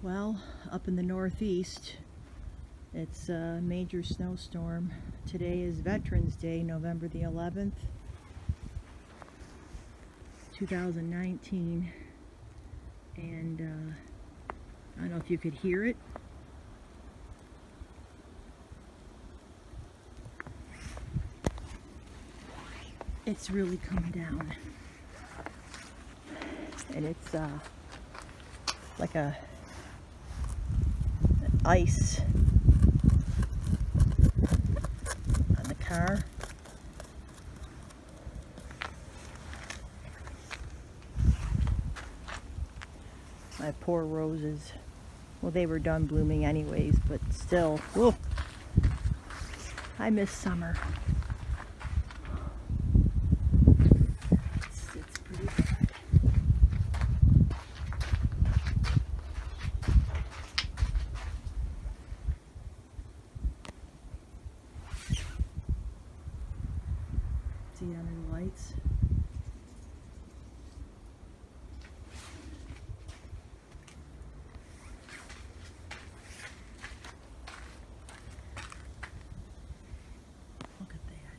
Well, up in the Northeast, it's a major snowstorm. Today is Veterans Day, November the 11th, 2019. And I don't know if you could hear it. It's really coming down. And it's like a ice on the car. My poor roses. Well, they were done blooming anyways, but still. Whoa. I miss summer. It's pretty bad. See under the lights? Look at that.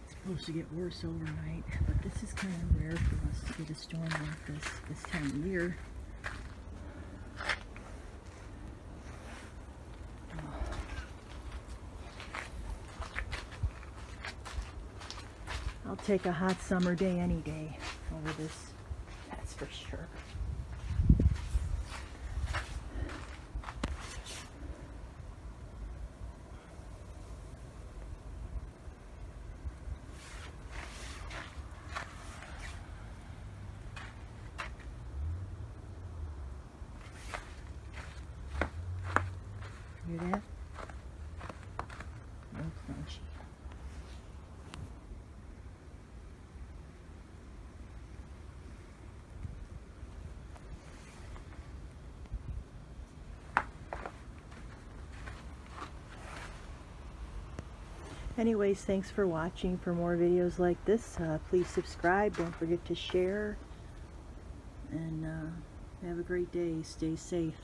It's supposed to get worse overnight, but this is kind of rare for us to get a storm like this time of year. I'll take a hot summer day any day over this, that's for sure. Hear that? No crunchy. Anyways, thanks for watching. For more videos like this, please subscribe. Don't forget to share. And have a great day. Stay safe.